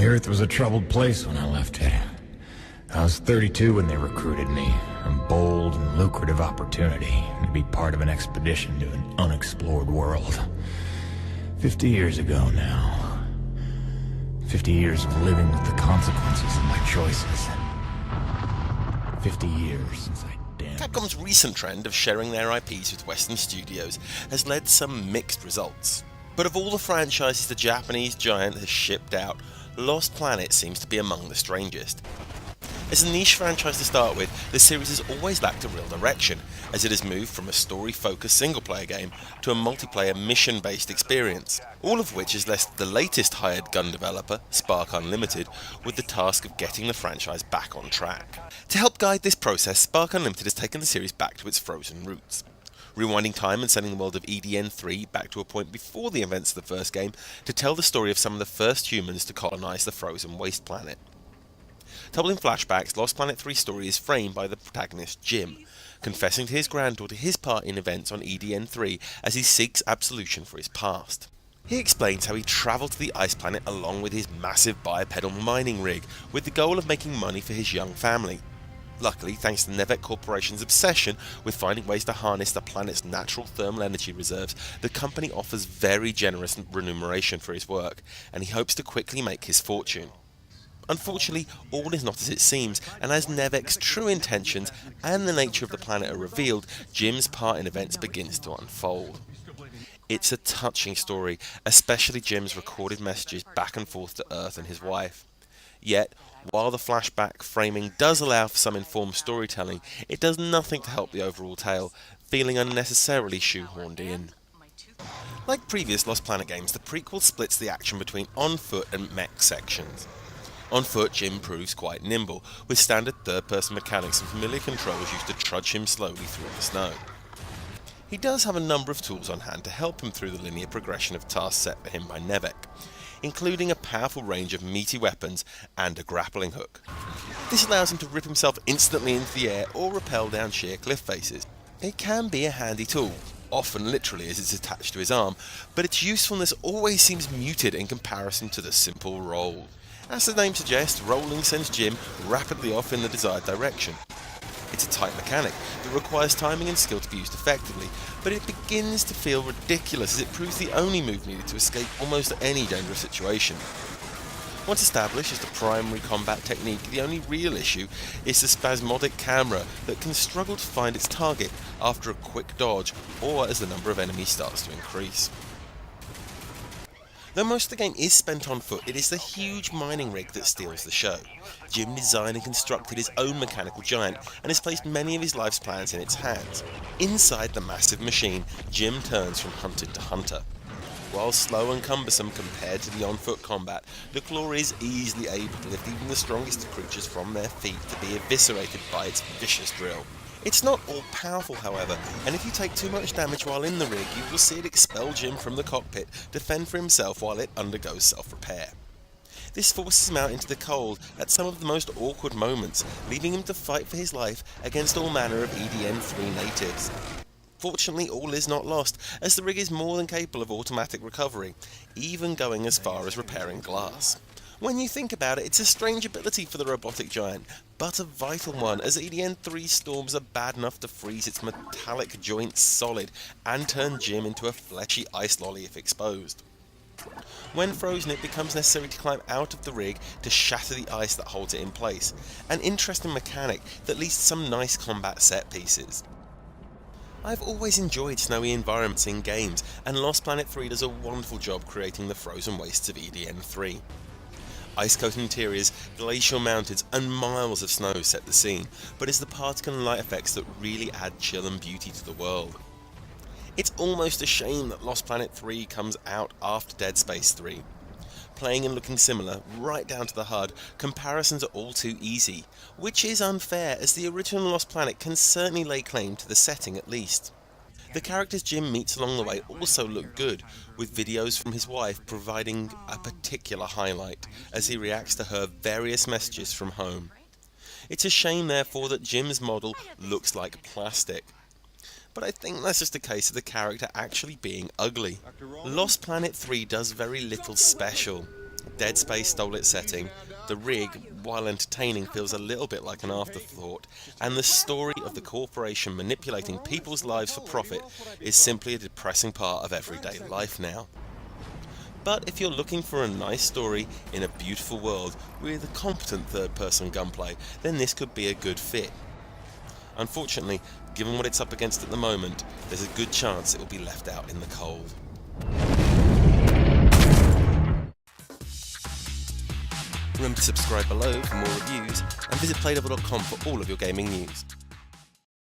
Earth was a troubled place when I left it. I was 32 when they recruited me. A bold and lucrative opportunity to be part of an expedition to an unexplored world. 50 years ago now. 50 years of living with the consequences of my choices. 50 years since I damned... Capcom's recent trend of sharing their IPs with Western studios has led to some mixed results. But of all the franchises the Japanese giant has shipped out, Lost Planet seems to be among the strangest. As a niche franchise to start with, the series has always lacked a real direction, as it has moved from a story-focused single-player game to a multiplayer mission-based experience, all of which has left the latest hired gun developer, Spark Unlimited, with the task of getting the franchise back on track. To help guide this process, Spark Unlimited has taken the series back to its frozen roots, rewinding time and sending the world of E.D.N.III back to a point before the events of the first game to tell the story of some of the first humans to colonize the frozen waste planet. Told in flashbacks, Lost Planet 3's story is framed by the protagonist Jim, confessing to his granddaughter his part in events on E.D.N.III as he seeks absolution for his past. He explains how he travelled to the ice planet along with his massive bipedal mining rig, with the goal of making money for his young family. Luckily, thanks to Nevek Corporation's obsession with finding ways to harness the planet's natural thermal energy reserves, the company offers very generous remuneration for his work, and he hopes to quickly make his fortune. Unfortunately, all is not as it seems, and as Nevek's true intentions and the nature of the planet are revealed, Jim's part in events begins to unfold. It's a touching story, especially Jim's recorded messages back and forth to Earth and his wife. Yet, while the flashback framing does allow for some informed storytelling, it does nothing to help the overall tale, feeling unnecessarily shoehorned in. Like previous Lost Planet games, the prequel splits the action between on-foot and mech sections. On foot, Jim proves quite nimble, with standard third-person mechanics and familiar controls used to trudge him slowly through the snow. He does have a number of tools on hand to help him through the linear progression of tasks set for him by Nevek, including a powerful range of meaty weapons and a grappling hook. This allows him to rip himself instantly into the air or rappel down sheer cliff faces. It can be a handy tool, often literally as it's attached to his arm, but its usefulness always seems muted in comparison to the simple roll. As the name suggests, rolling sends Jim rapidly off in the desired direction. It's a tight mechanic that requires timing and skill to be used effectively, but it begins to feel ridiculous as it proves the only move needed to escape almost any dangerous situation. Once established as the primary combat technique, the only real issue is the spasmodic camera that can struggle to find its target after a quick dodge or as the number of enemies starts to increase. Though most of the game is spent on foot, it is the huge mining rig that steals the show. Jim designed and constructed his own mechanical giant and has placed many of his life's plans in its hands. Inside the massive machine, Jim turns from hunted to hunter. While slow and cumbersome compared to the on-foot combat, the claw is easily able to lift even the strongest creatures from their feet to be eviscerated by its vicious drill. It's not all-powerful, however, and if you take too much damage while in the rig, you will see it expel Jim from the cockpit to fend for himself while it undergoes self-repair. This forces him out into the cold at some of the most awkward moments, leaving him to fight for his life against all manner of E.D.N.III natives. Fortunately, all is not lost, as the rig is more than capable of automatic recovery, even going as far as repairing glass. When you think about it, it's a strange ability for the robotic giant, but a vital one, as E.D.N.III storms are bad enough to freeze its metallic joints solid and turn Jim into a fleshy ice lolly if exposed. When frozen, it becomes necessary to climb out of the rig to shatter the ice that holds it in place, an interesting mechanic that leads to some nice combat set pieces. I've always enjoyed snowy environments in games, and Lost Planet 3 does a wonderful job creating the frozen wastes of E.D.N.III. Ice-coated interiors, glacial mountains, and miles of snow set the scene, but it's the particle and light effects that really add chill and beauty to the world. It's almost a shame that Lost Planet 3 comes out after Dead Space 3. Playing and looking similar, right down to the HUD, comparisons are all too easy, which is unfair as the original Lost Planet can certainly lay claim to the setting at least. The characters Jim meets along the way also look good, with videos from his wife providing a particular highlight as he reacts to her various messages from home. It's a shame therefore that Jim's model looks like plastic. But I think that's just a case of the character actually being ugly. Lost Planet 3 does very little special. Dead Space stole its setting, the rig, while entertaining, feels a little bit like an afterthought, and the story of the corporation manipulating people's lives for profit is simply a depressing part of everyday life now. But if you're looking for a nice story in a beautiful world with competent third-person gunplay, then this could be a good fit. Unfortunately, given what it's up against at the moment, there's a good chance it will be left out in the cold. Remember to subscribe below for more reviews, and visit playdouble.com for all of your gaming news.